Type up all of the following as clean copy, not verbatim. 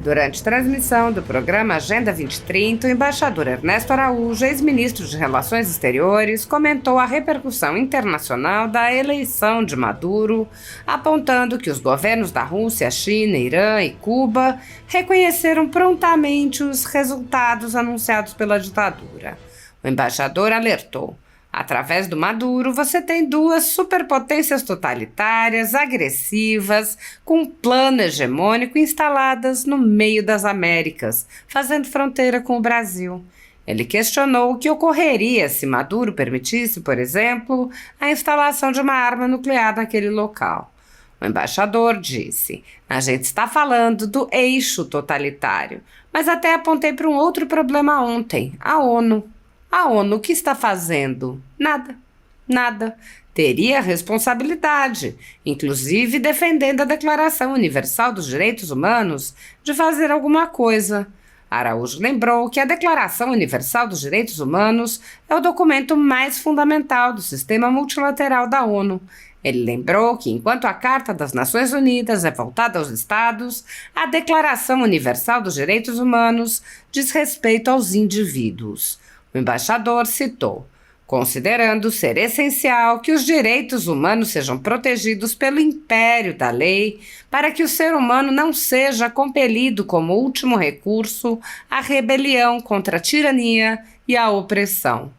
Durante transmissão do programa Agenda 2030, o embaixador Ernesto Araújo, ex-ministro de Relações Exteriores, comentou a repercussão internacional da eleição de Maduro, apontando que os governos da Rússia, China, Irã e Cuba reconheceram prontamente os resultados anunciados pela ditadura. O embaixador alertou: através do Maduro, você tem duas superpotências totalitárias, agressivas, com um plano hegemônico instaladas no meio das Américas, fazendo fronteira com o Brasil. Ele questionou o que ocorreria se Maduro permitisse, por exemplo, a instalação de uma arma nuclear naquele local. O embaixador disse: a gente está falando do eixo totalitário, mas até apontei para um outro problema ontem, a ONU. A ONU o que está fazendo? Nada. Teria responsabilidade, inclusive defendendo a Declaração Universal dos Direitos Humanos, de fazer alguma coisa. Araújo lembrou que a Declaração Universal dos Direitos Humanos é o documento mais fundamental do sistema multilateral da ONU. Ele lembrou que, enquanto a Carta das Nações Unidas é voltada aos Estados, a Declaração Universal dos Direitos Humanos diz respeito aos indivíduos. O embaixador citou: considerando ser essencial que os direitos humanos sejam protegidos pelo império da lei, para que o ser humano não seja compelido como último recurso à rebelião contra a tirania e a opressão.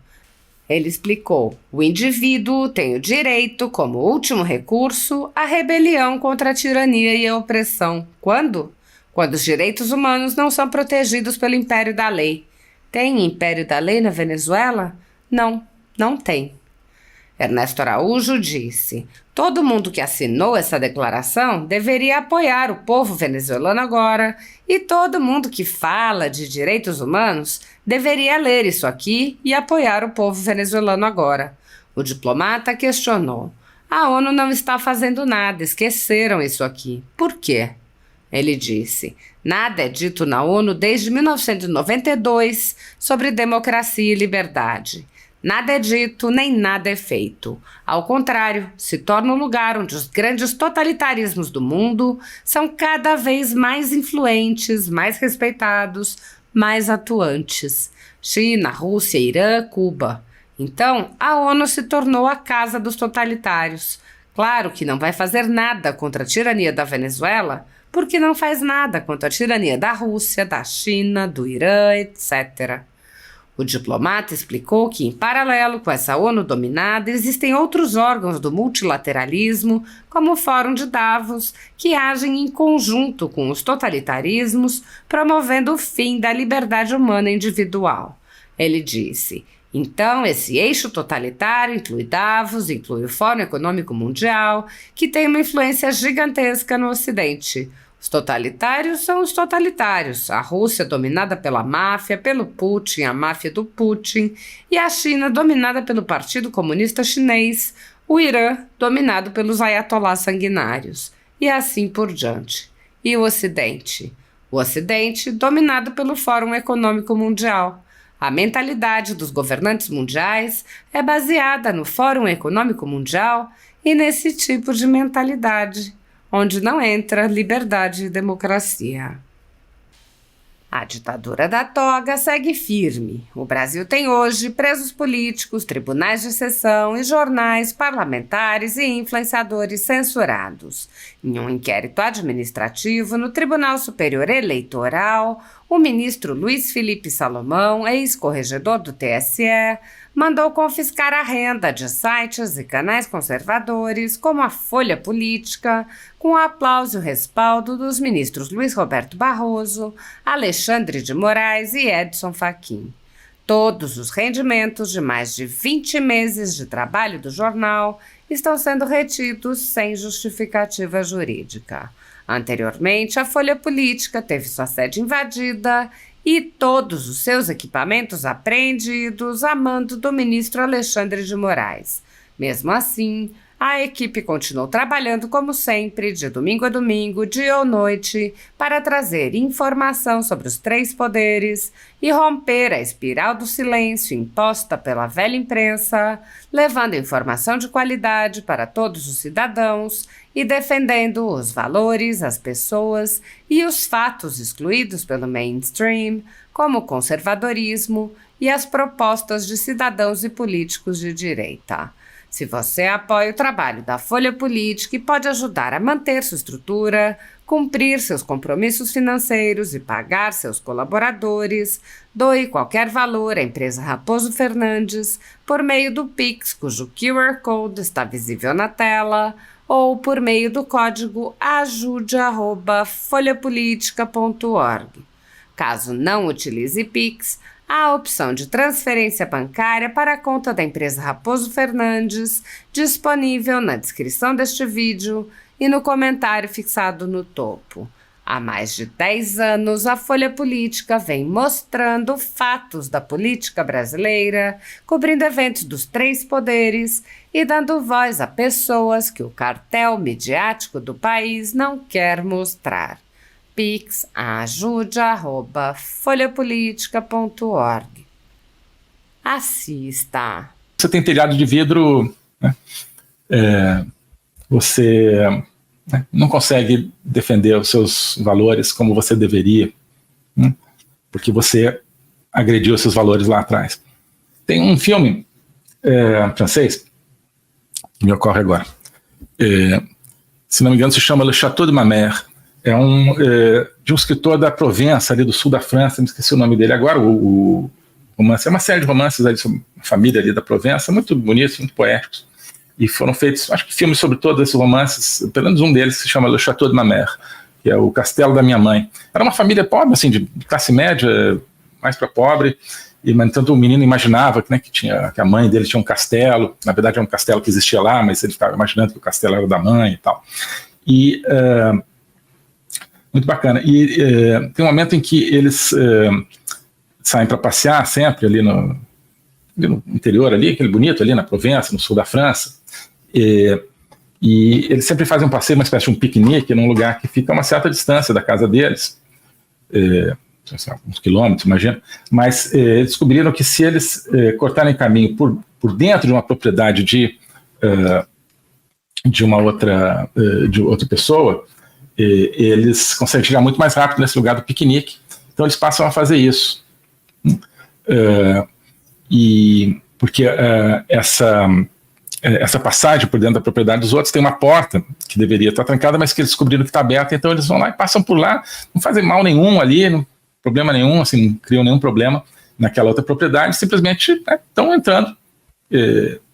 Ele explicou: o indivíduo tem o direito, como último recurso, à rebelião contra a tirania e a opressão. Quando? Quando os direitos humanos não são protegidos pelo império da lei. Tem império da lei na Venezuela? Não tem. Ernesto Araújo disse: todo mundo que assinou essa declaração deveria apoiar o povo venezuelano agora, e todo mundo que fala de direitos humanos deveria ler isso aqui e apoiar o povo venezuelano agora. O diplomata questionou: a ONU não está fazendo nada, esqueceram isso aqui. Por quê? Ele disse: nada é dito na ONU desde 1992 sobre democracia e liberdade. Nada é dito, nem nada é feito. Ao contrário, se torna um lugar onde os grandes totalitarismos do mundo são cada vez mais influentes, mais respeitados, mais atuantes. China, Rússia, Irã, Cuba. Então, a ONU se tornou a casa dos totalitários. Claro que não vai fazer nada contra a tirania da Venezuela, porque não faz nada contra a tirania da Rússia, da China, do Irã, etc. O diplomata explicou que, em paralelo com essa ONU dominada, existem outros órgãos do multilateralismo, como o Fórum de Davos, que agem em conjunto com os totalitarismos, promovendo o fim da liberdade humana individual. Ele disse: então, esse eixo totalitário inclui Davos, inclui o Fórum Econômico Mundial, que tem uma influência gigantesca no Ocidente. Os totalitários são os totalitários, a Rússia dominada pela máfia, pelo Putin, a máfia do Putin, e a China dominada pelo Partido Comunista Chinês, o Irã dominado pelos ayatolás sanguinários, e assim por diante. E o Ocidente? O Ocidente dominado pelo Fórum Econômico Mundial. A mentalidade dos governantes mundiais é baseada no Fórum Econômico Mundial e nesse tipo de mentalidade, onde não entra liberdade e democracia. A ditadura da toga segue firme. O Brasil tem hoje presos políticos, tribunais de exceção e jornais, parlamentares e influenciadores censurados. Em um inquérito administrativo no Tribunal Superior Eleitoral, o ministro Luiz Felipe Salomão, ex-corregedor do TSE, mandou confiscar a renda de sites e canais conservadores, como a Folha Política, com o aplauso e o respaldo dos ministros Luiz Roberto Barroso, Alexandre de Moraes e Edson Fachin. Todos os rendimentos de mais de 20 meses de trabalho do jornal estão sendo retidos sem justificativa jurídica. Anteriormente, a Folha Política teve sua sede invadida e todos os seus equipamentos apreendidos a mando do ministro Alexandre de Moraes. Mesmo assim, a equipe continuou trabalhando como sempre, de domingo a domingo, dia ou noite, para trazer informação sobre os três poderes e romper a espiral do silêncio imposta pela velha imprensa, levando informação de qualidade para todos os cidadãos e defendendo os valores, as pessoas e os fatos excluídos pelo mainstream, como o conservadorismo e as propostas de cidadãos e políticos de direita. Se você apoia o trabalho da Folha Política e pode ajudar a manter sua estrutura, cumprir seus compromissos financeiros e pagar seus colaboradores, doe qualquer valor à empresa Raposo Fernandes por meio do Pix, cujo QR Code está visível na tela, ou por meio do código ajude@folhapolitica.org. Caso não utilize Pix, há a opção de transferência bancária para a conta da empresa Raposo Fernandes, disponível na descrição deste vídeo e no comentário fixado no topo. Há mais de 10 anos, a Folha Política vem mostrando fatos da política brasileira, cobrindo eventos dos 3 poderes e dando voz a pessoas que o cartel midiático do país não quer mostrar. Pix ajude@folhapolitica.org. Assista. Você tem telhado de vidro, né? Você não consegue defender os seus valores como você deveria, né? Porque você agrediu esses valores lá atrás. Tem um filme francês que me ocorre agora. Se não me engano, se chama Le Château de ma Mère. É de um escritor da Provença, ali do sul da França, me esqueci o nome dele agora, o romance. É uma série de romances ali sobre a família ali da Provença, muito bonitos, muito poéticos. E foram feitos, acho que filmes sobre todos esses romances, pelo menos um deles se chama Le Château de ma Mère, que é o Castelo da Minha Mãe. Era uma família pobre, assim, de classe média, mais para pobre, e tanto o menino imaginava que a mãe dele tinha um castelo, na verdade era um castelo que existia lá, mas ele ficava imaginando que o castelo era da mãe e tal. E muito bacana. E tem um momento em que eles saem para passear sempre ali no interior, ali, aquele bonito ali na Provença, no sul da França. E eles sempre fazem um passeio, uma espécie de um piquenique, num lugar que fica a uma certa distância da casa deles, uns quilômetros, imagina. Mas eles descobriram que se eles cortarem caminho por dentro de uma propriedade de outra pessoa, eles conseguem chegar muito mais rápido nesse lugar do piquenique. Então eles passam a fazer isso. E porque essa passagem por dentro da propriedade dos outros tem uma porta que deveria estar trancada, mas que eles descobriram que está aberta, então eles vão lá e passam por lá, não fazem mal nenhum ali, não, problema nenhum, assim, não criam nenhum problema naquela outra propriedade, simplesmente estão entrando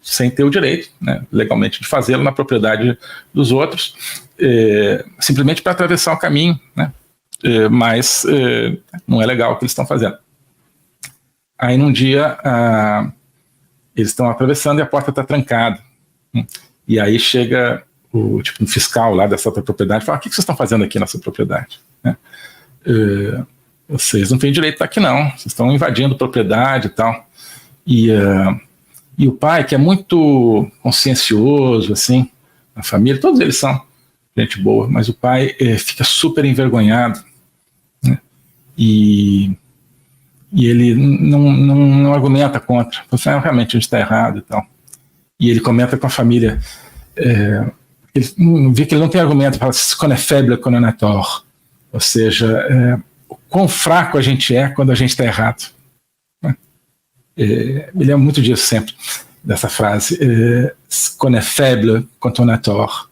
sem ter o direito, né, legalmente, de fazê-lo na propriedade dos outros, simplesmente para atravessar o caminho, né, mas não é legal o que eles estão fazendo. Aí num dia eles estão atravessando e a porta está trancada, e aí chega um fiscal lá dessa outra propriedade e fala: o que vocês estão fazendo aqui nessa propriedade? Né? Vocês não têm direito de estar aqui não, vocês estão invadindo propriedade e tal. E o pai, que é muito consciencioso, assim, a família, todos eles são gente boa, mas o pai fica super envergonhado, né? E ele não argumenta contra. Você realmente a gente está errado e tal. E ele comenta com a família, ele vê que ele não tem argumento, fala: "Qu'on est faible, qu'on en a tort", ou seja, o quão fraco a gente é quando a gente está errado. Me lembro muito disso sempre, dessa frase, "qu'on est faible, qu'on en a tort".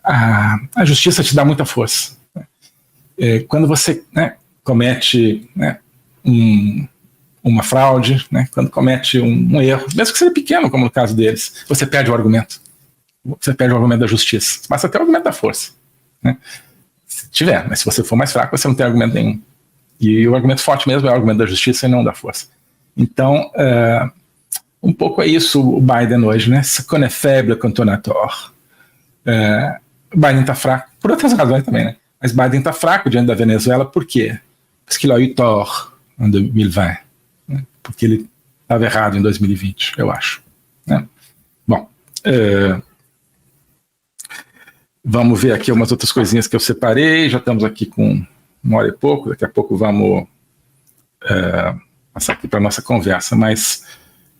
A justiça te dá muita força. Quando você comete uma fraude, quando comete um erro, mesmo que seja pequeno, como no caso deles, você perde o argumento. Você perde o argumento da justiça. Basta ter o argumento da força. Né? Se tiver, mas se você for mais fraco, você não tem argumento nenhum. E o argumento forte mesmo é o argumento da justiça e não da força. Então, um pouco é isso o Biden hoje, né? "Qu'on est faible, qu'on en a tort". Biden está fraco, por outras razões também, né? Mas Biden está fraco diante da Venezuela, por quê? Parce qu'il a eu tort em 2020, né? Porque ele estava errado em 2020, eu acho. Né? Bom, vamos ver aqui umas outras coisinhas que eu separei. Já estamos aqui com 1 hora e pouco, daqui a pouco vamos passar aqui para a nossa conversa. Mas,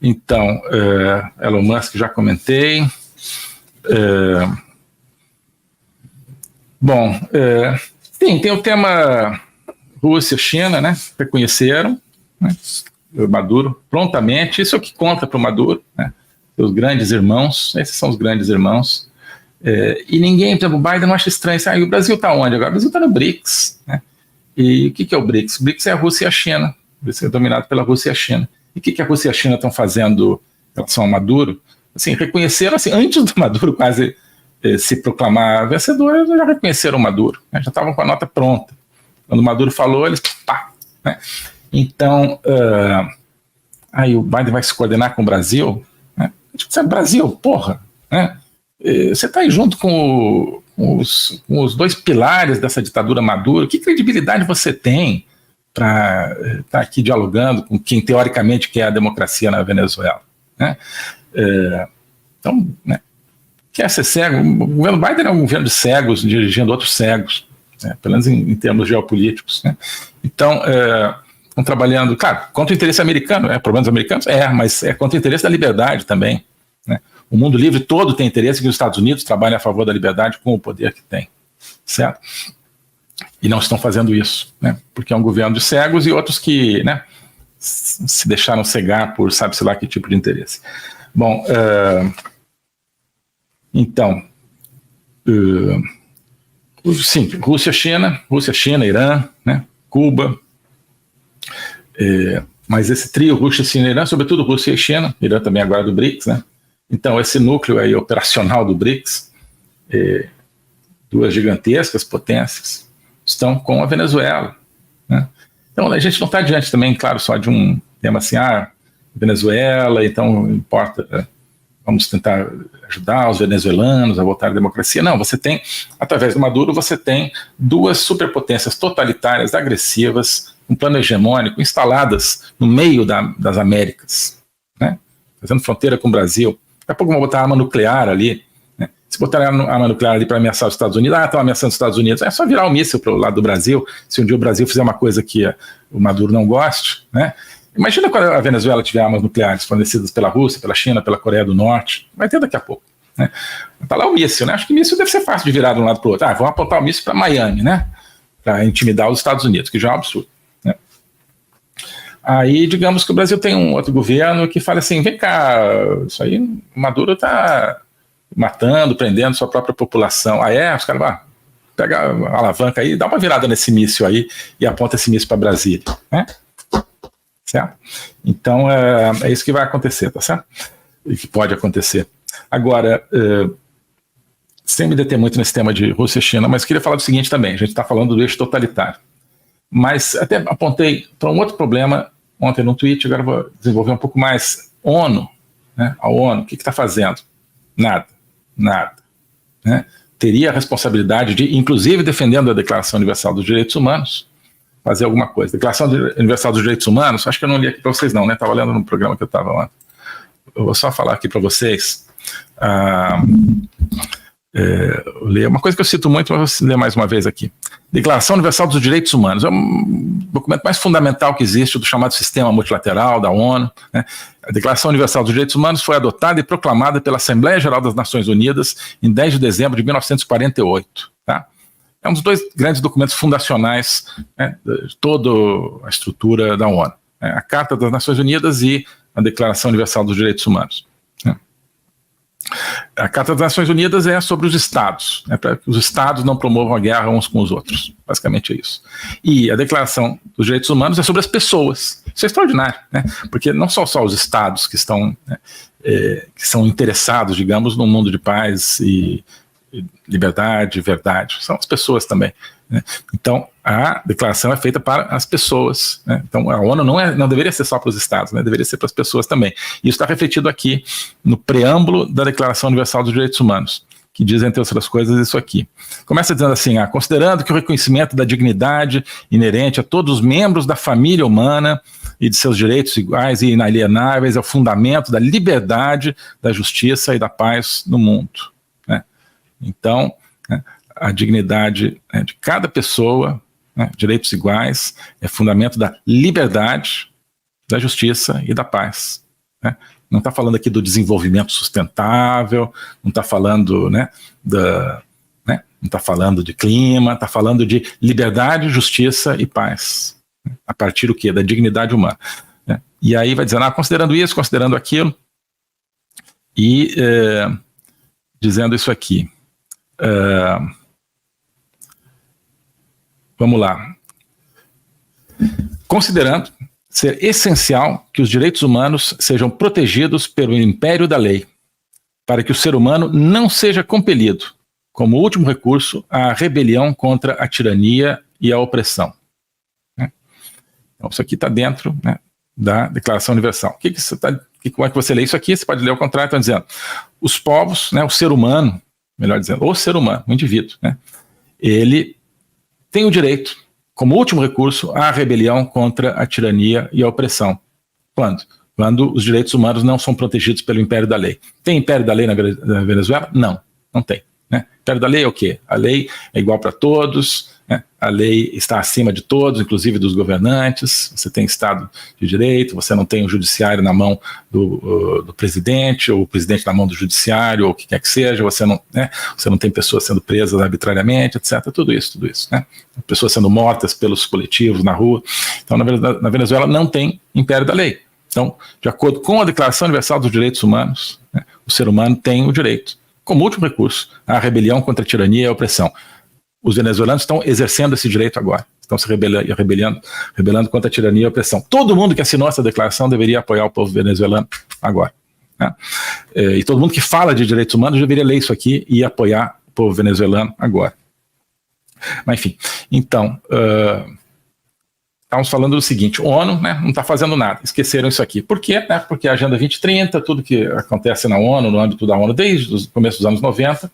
então, Elon Musk já comentei. Bom, sim, tem o tema Rússia, China, né? Reconheceram, né, o Maduro prontamente. Isso é o que conta para o Maduro, né? Os grandes irmãos, esses são os grandes irmãos. E ninguém, por exemplo, o Biden não acha estranho. E o Brasil está onde agora? O Brasil está no BRICS, né? E o que é o BRICS? O BRICS é a Rússia e a China. O BRICS é dominado pela Rússia e a China. E o que a Rússia e a China estão fazendo em relação ao Maduro? Assim, reconheceram, assim, antes do Maduro quase se proclamar vencedor, eles já reconheceram o Maduro, né? Já estavam com a nota pronta. Quando o Maduro falou, eles pá, né? Então, aí o Biden vai se coordenar com o Brasil, né? Brasil, porra, né? Você está aí junto com os dois pilares dessa ditadura Maduro. Que credibilidade você tem para estar aqui dialogando com quem teoricamente quer a democracia na Venezuela, né? Então, né, quer ser cego? O governo Biden é um governo de cegos dirigindo outros cegos, né, pelo menos em termos geopolíticos, né? Então, estão trabalhando, claro, contra o interesse americano, problemas americanos, mas é contra o interesse da liberdade também, né? O mundo livre todo tem interesse que os Estados Unidos trabalhem a favor da liberdade com o poder que tem, certo? E não estão fazendo isso, né? Porque é um governo de cegos e outros que, né, se deixaram cegar por sabe-se lá que tipo de interesse. Bom, então, sim, Rússia, China, Irã, né, Cuba, mas esse trio Rússia, China e Irã, sobretudo Rússia e China, Irã também agora do BRICS, né? Então, esse núcleo aí operacional do BRICS, duas gigantescas potências, estão com a Venezuela, né? Então, a gente não está diante também, claro, só de um tema assim, Venezuela, então importa, vamos tentar ajudar os venezuelanos a voltar à democracia. Não, você tem, através do Maduro, você tem duas superpotências totalitárias, agressivas, um plano hegemônico, instaladas no meio das Américas, né? Fazendo fronteira com o Brasil. Daqui a pouco vão botar arma nuclear ali, né? Se botar arma nuclear ali para ameaçar os Estados Unidos, estão ameaçando os Estados Unidos, é só virar um míssil para o lado do Brasil, se um dia o Brasil fizer uma coisa que o Maduro não goste, né? Imagina quando a Venezuela tiver armas nucleares fornecidas pela Rússia, pela China, pela Coreia do Norte, vai ter daqui a pouco, né? Está lá o míssil, né? Acho que o míssil deve ser fácil de virar de um lado para o outro. Vamos apontar o míssil para Miami, né? Para intimidar os Estados Unidos, que já é um absurdo, né? Aí, digamos que o Brasil tem um outro governo que fala assim, vem cá, isso aí, o Maduro está matando, prendendo sua própria população. Os caras vão, pega a alavanca aí, dá uma virada nesse míssil aí e aponta esse míssil para Brasília, né? Certo? Então, é isso que vai acontecer, tá certo? E que pode acontecer. Agora, sem me deter muito nesse tema de Rússia e China, mas queria falar do seguinte também, a gente está falando do eixo totalitário. Mas até apontei para um outro problema ontem no tweet, agora vou desenvolver um pouco mais. ONU, né? A ONU, o que está fazendo? Nada, né? Teria a responsabilidade de, inclusive defendendo a Declaração Universal dos Direitos Humanos, fazer alguma coisa. Declaração Universal dos Direitos Humanos, acho que eu não li aqui para vocês não, né? Estava lendo no programa que eu estava lá. Eu vou só falar aqui para vocês. Ler uma coisa que eu cito muito, mas vou ler mais uma vez aqui. Declaração Universal dos Direitos Humanos é um documento mais fundamental que existe do chamado sistema multilateral da ONU, né? A Declaração Universal dos Direitos Humanos foi adotada e proclamada pela Assembleia Geral das Nações Unidas em 10 de dezembro de 1948, tá? É um dos dois grandes documentos fundacionais, né, de toda a estrutura da ONU, né? A Carta das Nações Unidas e a Declaração Universal dos Direitos Humanos. A Carta das Nações Unidas é sobre os Estados, né, para que os Estados não promovam a guerra uns com os outros. Basicamente é isso. E a Declaração dos Direitos Humanos é sobre as pessoas. Isso é extraordinário, né? Porque não são só os Estados que estão, né, que são interessados, digamos, num mundo de paz e liberdade, verdade. São as pessoas também, né? Então, a declaração é feita para as pessoas, né? Então, a ONU não deveria ser só para os Estados, né? Deveria ser para as pessoas também. E isso está refletido aqui no preâmbulo da Declaração Universal dos Direitos Humanos, que diz, entre outras coisas, isso aqui. Começa dizendo assim, considerando que o reconhecimento da dignidade inerente a todos os membros da família humana e de seus direitos iguais e inalienáveis é o fundamento da liberdade, da justiça e da paz no mundo, né? Então, né, a dignidade, né, de cada pessoa, né, direitos iguais, é fundamento da liberdade, da justiça e da paz, né? Não está falando aqui do desenvolvimento sustentável, não está falando, né, não está falando de clima, está falando de liberdade, justiça e paz. A partir do quê? Da dignidade humana. E aí vai dizendo, considerando isso, considerando aquilo, e dizendo isso aqui. Vamos lá. Considerando ser essencial que os direitos humanos sejam protegidos pelo império da lei, para que o ser humano não seja compelido, como último recurso, à rebelião contra a tirania e a opressão. Então, isso aqui está dentro, né, da Declaração Universal. Como é que você lê isso aqui? Você pode ler ao contrário, está dizendo, os povos, né, o ser humano, melhor dizendo, o ser humano, o indivíduo, né, ele tem o direito, como último recurso, à rebelião contra a tirania e a opressão. Quando? Quando os direitos humanos não são protegidos pelo império da lei. Tem império da lei na Venezuela? Não, não tem. Né? Império da lei é o quê? A lei é igual para todos, né? A lei está acima de todos, inclusive dos governantes, você tem Estado de Direito, você não tem o judiciário na mão do presidente, ou o presidente na mão do judiciário, ou o que quer que seja, você não tem pessoas sendo presas arbitrariamente, etc. Tudo isso, né? Pessoas sendo mortas pelos coletivos na rua. Então, na Venezuela não tem império da lei. Então, de acordo com a Declaração Universal dos Direitos Humanos, né, o ser humano tem o direito, como último recurso, à rebelião contra a tirania e a opressão. Os venezuelanos estão exercendo esse direito agora, estão se rebelando contra a tirania e a opressão. Todo mundo que assinou essa declaração deveria apoiar o povo venezuelano agora. Né? E todo mundo que fala de direitos humanos deveria ler isso aqui e apoiar o povo venezuelano agora. Mas enfim, então, estamos falando do seguinte, o ONU, né, não está fazendo nada, esqueceram isso aqui. Por quê? Porque a Agenda 2030, tudo que acontece na ONU, no âmbito da ONU desde o começo dos anos 90,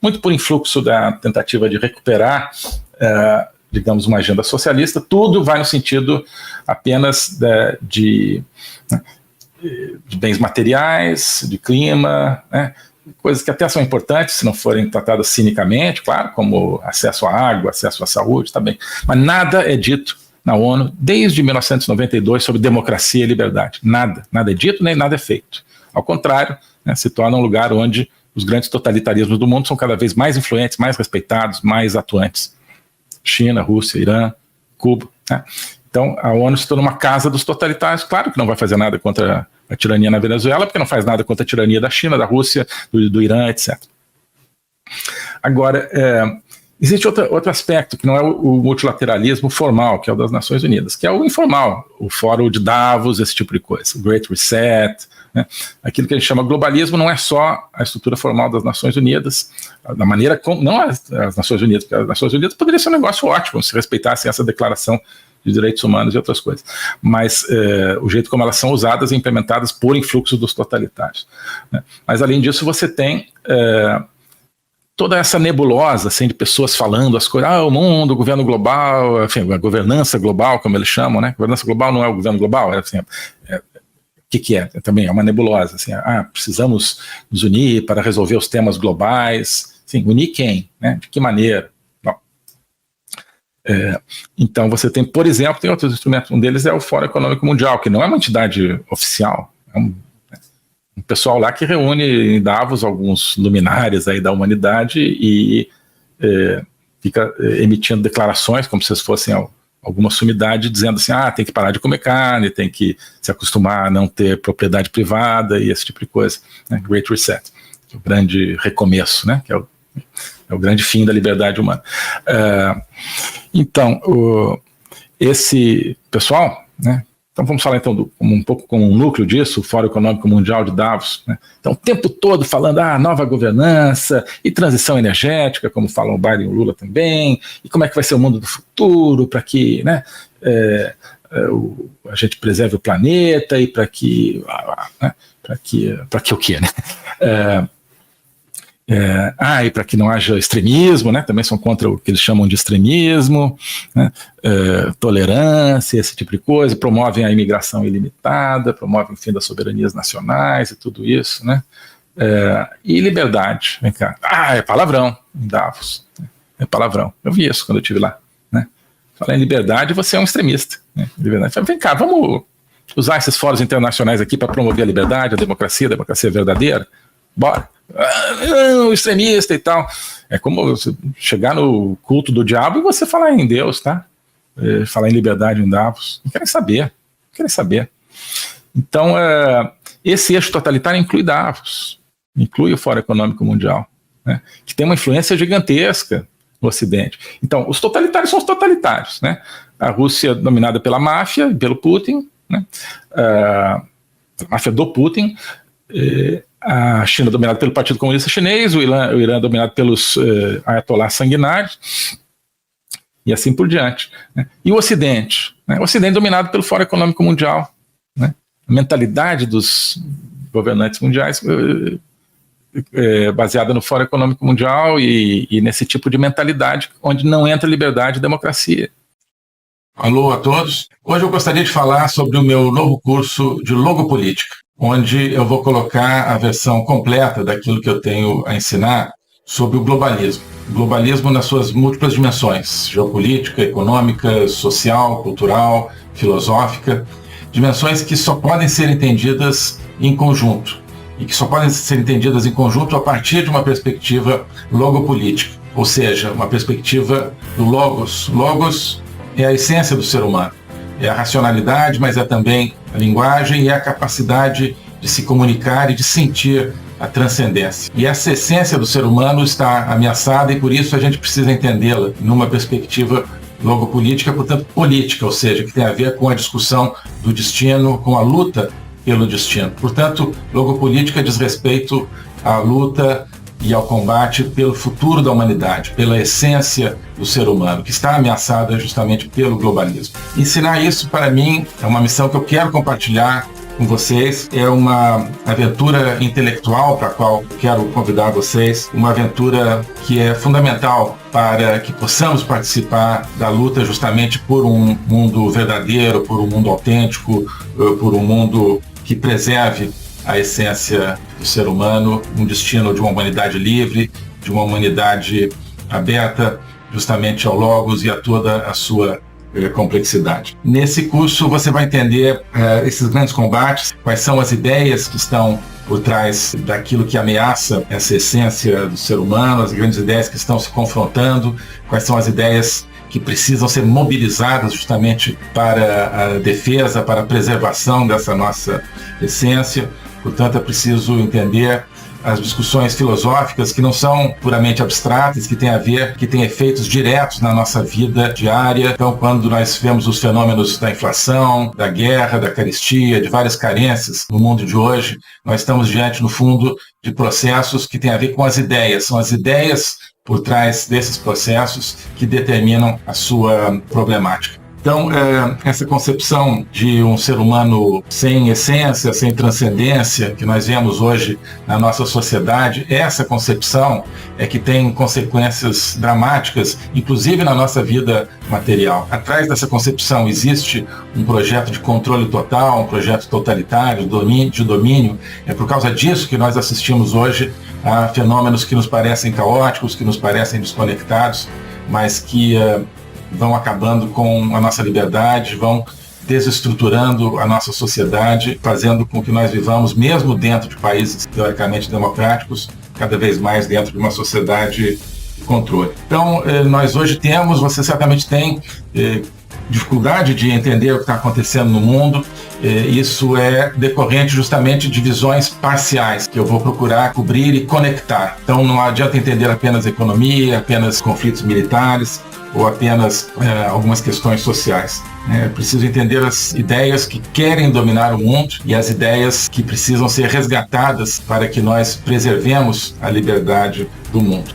muito por influxo da tentativa de recuperar, digamos, uma agenda socialista, tudo vai no sentido apenas de bens materiais, de clima, né, coisas que até são importantes se não forem tratadas cinicamente, claro, como acesso à água, acesso à saúde, tá bem. Mas nada é dito na ONU desde 1992 sobre democracia e liberdade. Nada é dito, nem nada é feito. Ao contrário, né, se torna um lugar onde os grandes totalitarismos do mundo são cada vez mais influentes, mais respeitados, mais atuantes. China, Rússia, Irã, Cuba. Né? Então, a ONU se torna uma casa dos totalitários. Claro que não vai fazer nada contra a tirania na Venezuela, porque não faz nada contra a tirania da China, da Rússia, do Irã, etc. Agora, existe outro aspecto, que não é o multilateralismo formal, que é o das Nações Unidas, que é o informal, o Fórum de Davos, esse tipo de coisa, o Great Reset, né? Aquilo que a gente chama globalismo não é só a estrutura formal das Nações Unidas, da maneira como, não as Nações Unidas, porque as Nações Unidas poderia ser um negócio ótimo se respeitassem essa declaração de direitos humanos e outras coisas, mas o jeito como elas são usadas e implementadas por influxo dos totalitários. Né? Mas além disso você tem toda essa nebulosa assim, de pessoas falando as coisas, o mundo, o governo global, enfim, a governança global, como eles chamam, né? Governança global não é o governo global, assim, o que é? Também é uma nebulosa, assim, precisamos nos unir para resolver os temas globais, assim, unir quem? Né? De que maneira? Bom, então você tem, por exemplo, tem outros instrumentos, um deles é o Fórum Econômico Mundial, que não é uma entidade oficial, é um pessoal lá que reúne em Davos alguns luminares aí da humanidade e fica emitindo declarações como se fossem alguma sumidade dizendo assim, tem que parar de comer carne, tem que se acostumar a não ter propriedade privada e esse tipo de coisa, né? Great Reset, o grande recomeço, né? Que é o grande fim da liberdade humana. Então, esse pessoal, né? Então vamos falar então um pouco como um núcleo disso, o Fórum Econômico Mundial de Davos, né? Então o tempo todo falando nova governança e transição energética, como falam o Biden e o Lula também, e como é que vai ser o mundo do futuro para que, né, a gente preserve o planeta e para que o quê, né? E para que não haja extremismo, né? Também são contra o que eles chamam de extremismo, né? Tolerância, esse tipo de coisa, promovem a imigração ilimitada, promovem o fim das soberanias nacionais e tudo isso, né? E liberdade, vem cá, é palavrão em Davos, né? É palavrão, eu vi isso quando eu estive lá, né? Falar em liberdade, você é um extremista, né? Liberdade. Vem cá, vamos usar esses fóruns internacionais aqui para promover a liberdade, a democracia verdadeira? Bora. o extremista e tal. É como você chegar no culto do diabo e você falar em Deus, tá? Falar em liberdade em Davos. Não querem saber. Então, esse eixo totalitário inclui Davos, inclui o Fórum Econômico Mundial, né, que tem uma influência gigantesca no Ocidente. Então, os totalitários são os totalitários, né? A Rússia dominada pela máfia, pelo Putin, né? A máfia do Putin, a China dominada pelo Partido Comunista Chinês, o Irã dominado pelos ayatollahs sanguinários, e assim por diante, né? E o Ocidente, né? O Ocidente dominado pelo Fórum Econômico Mundial, né? A mentalidade dos governantes mundiais baseada no Fórum Econômico Mundial e nesse tipo de mentalidade onde não entra liberdade e democracia. Alô a todos. Hoje eu gostaria de falar sobre o meu novo curso de Logopolítica, onde eu vou colocar a versão completa daquilo que eu tenho a ensinar sobre o globalismo. O globalismo nas suas múltiplas dimensões: geopolítica, econômica, social, cultural, filosófica, dimensões que só podem ser entendidas em conjunto, e que só podem ser entendidas em conjunto a partir de uma perspectiva logopolítica, ou seja, uma perspectiva do logos. Logos é a essência do ser humano, é a racionalidade, mas é também a linguagem e a capacidade de se comunicar e de sentir a transcendência. E essa essência do ser humano está ameaçada e por isso a gente precisa entendê-la numa perspectiva logopolítica, portanto política, ou seja, que tem a ver com a discussão do destino, com a luta pelo destino. Portanto, logopolítica diz respeito à luta e ao combate pelo futuro da humanidade, pela essência do ser humano, que está ameaçada justamente pelo globalismo. Ensinar isso, para mim, é uma missão que eu quero compartilhar com vocês. É uma aventura intelectual para a qual quero convidar vocês, uma aventura que é fundamental para que possamos participar da luta justamente por um mundo verdadeiro, por um mundo autêntico, por um mundo que preserve a essência do ser humano, um destino de uma humanidade livre, de uma humanidade aberta justamente ao Logos e a toda a sua complexidade. Nesse curso você vai entender esses grandes combates, quais são as ideias que estão por trás daquilo que ameaça essa essência do ser humano, as grandes ideias que estão se confrontando, quais são as ideias que precisam ser mobilizadas justamente para a defesa, para a preservação dessa nossa essência. Portanto, é preciso entender as discussões filosóficas que não são puramente abstratas, que têm a ver, que têm efeitos diretos na nossa vida diária. Então, quando nós vemos os fenômenos da inflação, da guerra, da carestia, de várias carências no mundo de hoje, nós estamos diante, no fundo, de processos que têm a ver com as ideias. São as ideias por trás desses processos que determinam a sua problemática. Então, essa concepção de um ser humano sem essência, sem transcendência, que nós vemos hoje na nossa sociedade, essa concepção é que tem consequências dramáticas, inclusive na nossa vida material. Atrás dessa concepção existe um projeto de controle total, um projeto totalitário, de domínio. É por causa disso que nós assistimos hoje a fenômenos que nos parecem caóticos, que nos parecem desconectados, mas que vão acabando com a nossa liberdade, vão desestruturando a nossa sociedade, fazendo com que nós vivamos, mesmo dentro de países teoricamente democráticos, cada vez mais dentro de uma sociedade de controle. Então, nós hoje temos, você certamente tem dificuldade de entender o que está acontecendo no mundo. Isso é decorrente justamente de visões parciais, que eu vou procurar cobrir e conectar. Então, não adianta entender apenas economia, apenas conflitos militares, ou apenas algumas questões sociais. É preciso entender as ideias que querem dominar o mundo e as ideias que precisam ser resgatadas para que nós preservemos a liberdade do mundo.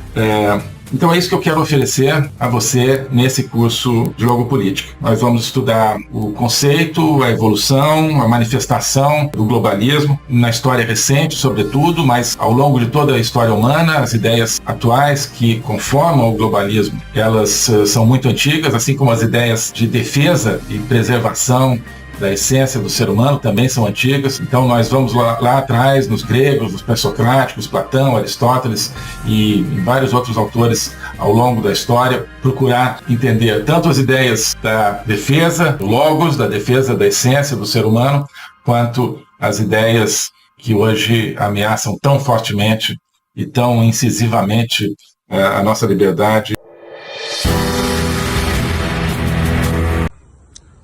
Então é isso que eu quero oferecer a você nesse curso de Logopolítica. Nós vamos estudar o conceito, a evolução, a manifestação do globalismo na história recente, sobretudo, mas ao longo de toda a história humana, as ideias atuais que conformam o globalismo, elas são muito antigas, assim como as ideias de defesa e preservação da essência do ser humano também são antigas. Então nós vamos lá atrás, nos gregos, nos pré-socráticos, Platão, Aristóteles e vários outros autores ao longo da história, procurar entender tanto as ideias da defesa do logos, da defesa da essência do ser humano, quanto as ideias que hoje ameaçam tão fortemente e tão incisivamente a nossa liberdade.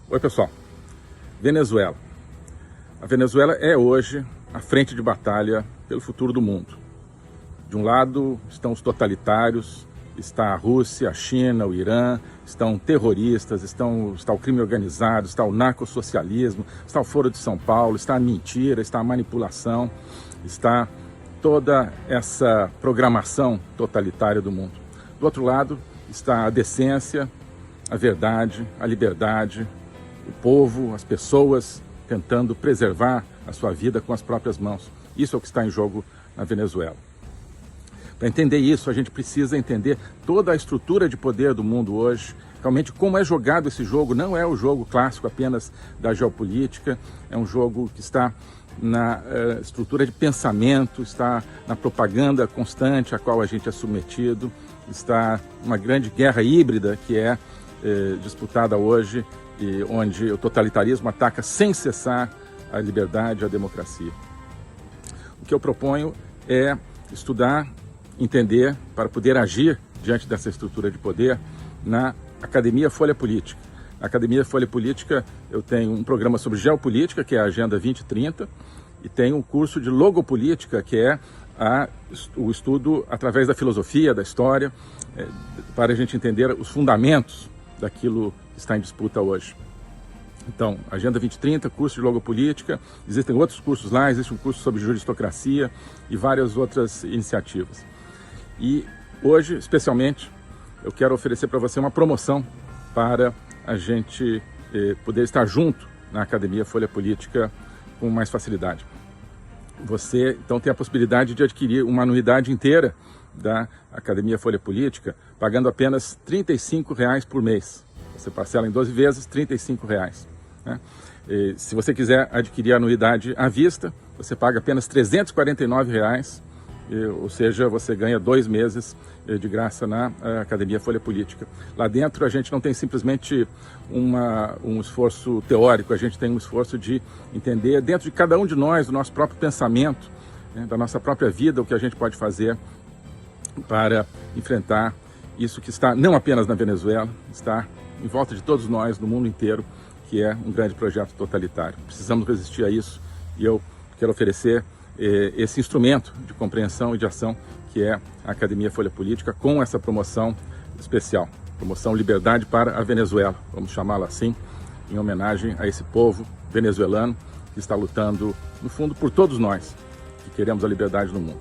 Oi, pessoal. Venezuela. A Venezuela é hoje a frente de batalha pelo futuro do mundo. De um lado estão os totalitários, está a Rússia, a China, o Irã, estão terroristas, está o crime organizado, está o narcossocialismo, está o Foro de São Paulo, está a mentira, está a manipulação, está toda essa programação totalitária do mundo. Do outro lado está a decência, a verdade, a liberdade, o povo, as pessoas tentando preservar a sua vida com as próprias mãos. Isso é o que está em jogo na Venezuela. Para entender isso, a gente precisa entender toda a estrutura de poder do mundo hoje, realmente como é jogado esse jogo. Não é o jogo clássico apenas da geopolítica, é um jogo que está na estrutura de pensamento, está na propaganda constante a qual a gente é submetido, está uma grande guerra híbrida que é disputada hoje, e onde o totalitarismo ataca sem cessar a liberdade e a democracia. O que eu proponho é estudar, entender, para poder agir diante dessa estrutura de poder na Academia Folha Política. Na Academia Folha Política eu tenho um programa sobre geopolítica, que é a Agenda 2030, e tenho um curso de logopolítica, que é o estudo através da filosofia, da história, para a gente entender os fundamentos daquilo que está em disputa hoje. Então, Agenda 2030, curso de logopolítica, existem outros cursos lá, existe um curso sobre juristocracia e várias outras iniciativas. E hoje, especialmente, eu quero oferecer para você uma promoção para a gente poder estar junto na Academia Folha Política com mais facilidade. Você, então, tem a possibilidade de adquirir uma anuidade inteira da Academia Folha Política, pagando apenas R$ 35,00 por mês. Você parcela em 12 vezes, R$ 35,00. Né? Se você quiser adquirir a anuidade à vista, você paga apenas R$ 349,00, ou seja, você ganha 2 meses de graça na Academia Folha Política. Lá dentro a gente não tem simplesmente um esforço teórico, a gente tem um esforço de entender dentro de cada um de nós, do nosso próprio pensamento, né, da nossa própria vida, o que a gente pode fazer para enfrentar isso que está não apenas na Venezuela, está em volta de todos nós, no mundo inteiro, que é um grande projeto totalitário. Precisamos resistir a isso e eu quero oferecer esse instrumento de compreensão e de ação que é a Academia Folha Política, com essa promoção especial, promoção Liberdade para a Venezuela, vamos chamá-la assim, em homenagem a esse povo venezuelano que está lutando, no fundo, por todos nós que queremos a liberdade no mundo.